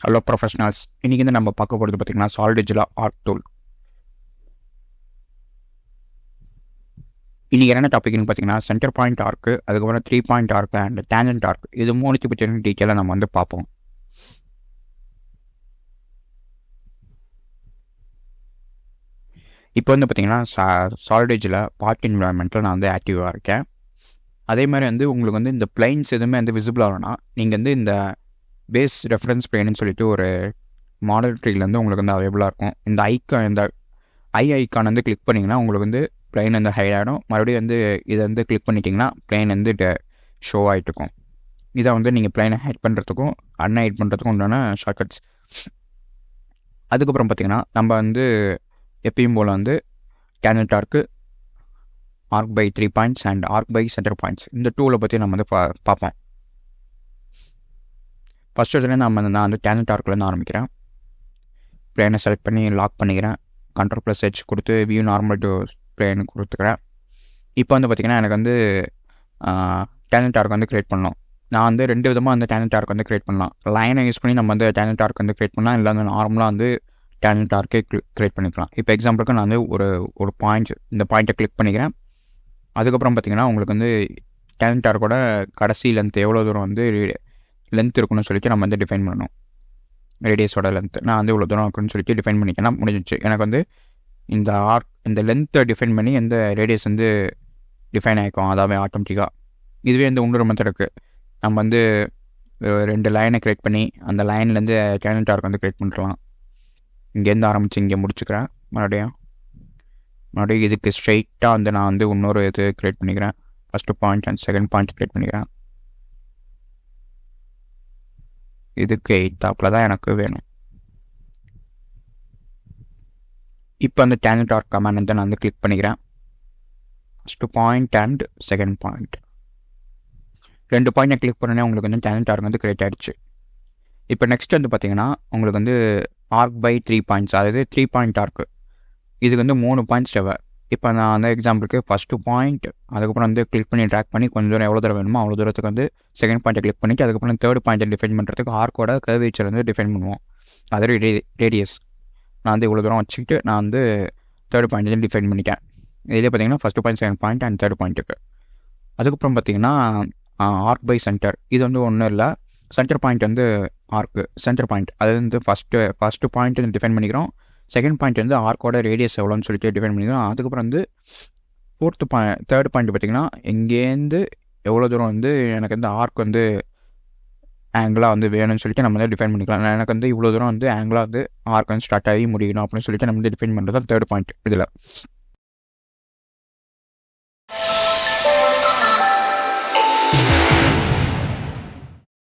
Hello professionals, இன்றைக்கி வந்து நம்ம பார்க்க போகிறது பார்த்திங்கன்னா சாலிடெட்ஜில் ஆர்க் டூல். இன்றைக்கி என்ன டாபிக்னு பார்த்தீங்கன்னா சென்டர் பாயிண்ட் ஆர்க்கு, அதுக்கப்புறம் 3 point arc and tangent arc, இது மூணுத்து பற்றின டீட்டெயிலாக நம்ம வந்து பார்ப்போம். இப்போ வந்து பார்த்திங்கன்னா சாலிடெட்ஜில் பார்ட் என்விரான்மெண்ட்டில் நான் வந்து ஆக்டிவாக இருக்கேன். அதே மாதிரி வந்து உங்களுக்கு வந்து இந்த பிளைன்ஸ் எதுவுமே வந்து விசிபிள் ஆகணும்னா நீங்கள் வந்து இந்த பேஸ் ரெஃபரன்ஸ் பிளேன்னு சொல்லிட்டு ஒரு மாடல் ட்ரீலேருந்து உங்களுக்கு வந்து அவைலபிளாக இருக்கும். இந்த ஐக்கான் வந்து கிளிக் பண்ணிங்கன்னா உங்களுக்கு வந்து பிளைன் வந்து ஹைட் ஆகிடும். மறுபடியும் வந்து இதை வந்து கிளிக் பண்ணிட்டிங்கன்னா பிளைன் வந்து ஷோ ஆகிட்டு இருக்கும். இதை வந்து நீங்கள் பிளைனை ஹைட் பண்ணுறதுக்கும் அன்ஹைட் பண்ணுறதுக்கும் உண்டான ஷார்ட்கட்ஸ். அதுக்கப்புறம் பார்த்திங்கன்னா நம்ம வந்து எப்பயும் போல் வந்து tangent arc, arc by 3 points and arc by centre points, இந்த டூலை பற்றி நம்ம வந்து பார்ப்போம். ஃபஸ்ட்டு இதுலேயே நான் வந்து டேஞ்சன்ட் ஆர்க்லேருந்து ஆரம்பிக்கிறேன். பிளேனை செலக்ட் பண்ணி லாக் பண்ணிக்கிறேன். Ctrl+H கொடுத்து வியூ நார்மல் டு பிளேனு கொடுத்துக்கிறேன். இப்போ வந்து பார்த்திங்கன்னா எனக்கு வந்து டேஞ்சன்ட் ஆர்க் வந்து க்ரியேட் பண்ணணும். நான் வந்து 2 விதமாக வந்து டேஞ்சன்ட் ஆர்க் வந்து க்ரியேட் பண்ணலாம். லைனை யூஸ் பண்ணி நம்ம வந்து டேஞ்சன்ட் ஆர்க் வந்து க்ரியேட் பண்ணலாம், இல்லை வந்து நார்மலாக வந்து டேஞ்சன்ட் ஆர்க்கே க்ரியேட் பண்ணிக்கலாம். இப்போ எக்ஸாம்பிளுக்கு நான் வந்து ஒரு பாயிண்ட், இந்த பாயிண்ட்டை கிளிக் பண்ணிக்கிறேன். அதுக்கப்புறம் பார்த்திங்கன்னா உங்களுக்கு வந்து டேஞ்சன்ட் ஆர்க்கோட கடைசி லென்த் எவ்வளோ தூரம் வந்து லென்த் இருக்குன்னு சொல்லிட்டு நம்ம வந்து டிஃபைன் பண்ணணும். ரேடியஸோட லென்த் நான் வந்து இவ்வளோ தூரம் இருக்குன்னு சொல்லிட்டு டிஃபைன் பண்ணிக்கலாம். முடிஞ்சிச்சு. எனக்கு வந்து இந்த லென்த்தை டிஃபைன் பண்ணி எந்த ரேடியஸ் வந்து டிஃபைன் ஆகிக்கும் அதாவது ஆட்டோமேட்டிக்காக. இதுவே இந்த இன்னொரு மெத்தட் இருக்குது. நம்ம வந்து 2 லைனை க்ரியேட் பண்ணி அந்த லைன்லேருந்து டேஞ்சன்ட் ஆர்க் வந்து க்ரியேட் பண்ணிடலாம். இங்கேருந்து ஆரம்பித்து இங்கே முடிச்சுக்கிறேன். மறுபடியும் இதுக்கு ஸ்ட்ரெயிட்டாக வந்து நான் வந்து இன்னொரு இது க்ரியேட் பண்ணிக்கிறேன். First point and second point create பண்ணிக்கிறேன். இதுக்கு 8 தான் எனக்கு வேணும். இப்போ அந்த டேஞ்சன்ட் ஆர்க் கமாண்ட் வந்து நான் வந்து கிளிக் பண்ணிக்கிறேன். First point and second point, 2 பாயிண்ட்டை கிளிக் பண்ணோன்னே உங்களுக்கு வந்து டேஞ்சன்ட் ஆர்க் வந்து க்ரியேட் ஆகிடுச்சு. இப்போ நெக்ஸ்ட் வந்து பார்த்திங்கன்னா உங்களுக்கு வந்து ஆர்க் பை 3 பாயிண்ட்ஸ், அதாவது 3 பாயிண்ட் ஆர்க்கு. இதுக்கு வந்து 3 பாயிண்ட்ஸ் தேவை. இப்போ நான் அந்த எக்ஸாம்பிளுக்கு ஃபஸ்ட்டு பாயிண்ட், அதுக்கப்புறம் வந்து கிளிக் பண்ணி ட்ராக் பண்ணி கொஞ்சம் தூரம் எவ்வளோ தூரம் வேணுமோ அவ்வளோ தூரத்துக்கு வந்து செகண்ட் பாயிண்ட்டை கிளிக் பண்ணிவிட்டு அதுக்கப்புறம் தேர்ட் பாயிண்ட்டை டிஃபைன் பண்ணுறதுக்கு ஆர்க்கோட கர்வேச்சர் வந்து டிஃபைன் பண்ணுவோம். அது ரேடியஸ் நான் வந்து இவ்வளோ தூரம் வச்சுக்கிட்டு நான் வந்து தேர்ட் பாயிண்ட் வந்து டிஃபைன் பண்ணிட்டேன். இதே பார்த்திங்கன்னா first point, second point and third பாயிண்ட்டுக்கு. அதுக்கப்புறம் பார்த்திங்கன்னா ஆர்க் பை சென்டர், இது வந்து ஒன்றும் இல்லை. சென்டர் பாயிண்ட் வந்து ஆர்க்கு சென்டர் பாயிண்ட், அது வந்து ஃபஸ்ட்டு பாயிண்ட் வந்து டிஃபைன் பண்ணிக்கிறோம். செகண்ட் பாயிண்ட் வந்து ஆர்க்கோட ரேடியஸ் எவ்வளோன்னு சொல்லிட்டு டிஃபைன் பண்ணிக்கிறோம். அதுக்கப்புறம் வந்து தேர்ட் பாயிண்ட் பார்த்திங்கன்னா இங்கேருந்து எவ்வளோ தூரம் வந்து எனக்கு வந்து ஆர்க் வந்து ஆங்கிளாக வந்து வேணும்னு சொல்லிட்டு நம்ம வந்து டிஃபைன் பண்ணிக்கலாம். எனக்கு வந்து இவ்வளோ தூரம் வந்து ஆங்கிளாக வந்து ஆர்க் வந்து ஸ்டார்ட் ஆகி முடியணும் அப்படின்னு சொல்லிட்டு நம்ம வந்து டிஃபைன் பண்ணுறது தான் தேர்ட் பாயிண்ட். இதில்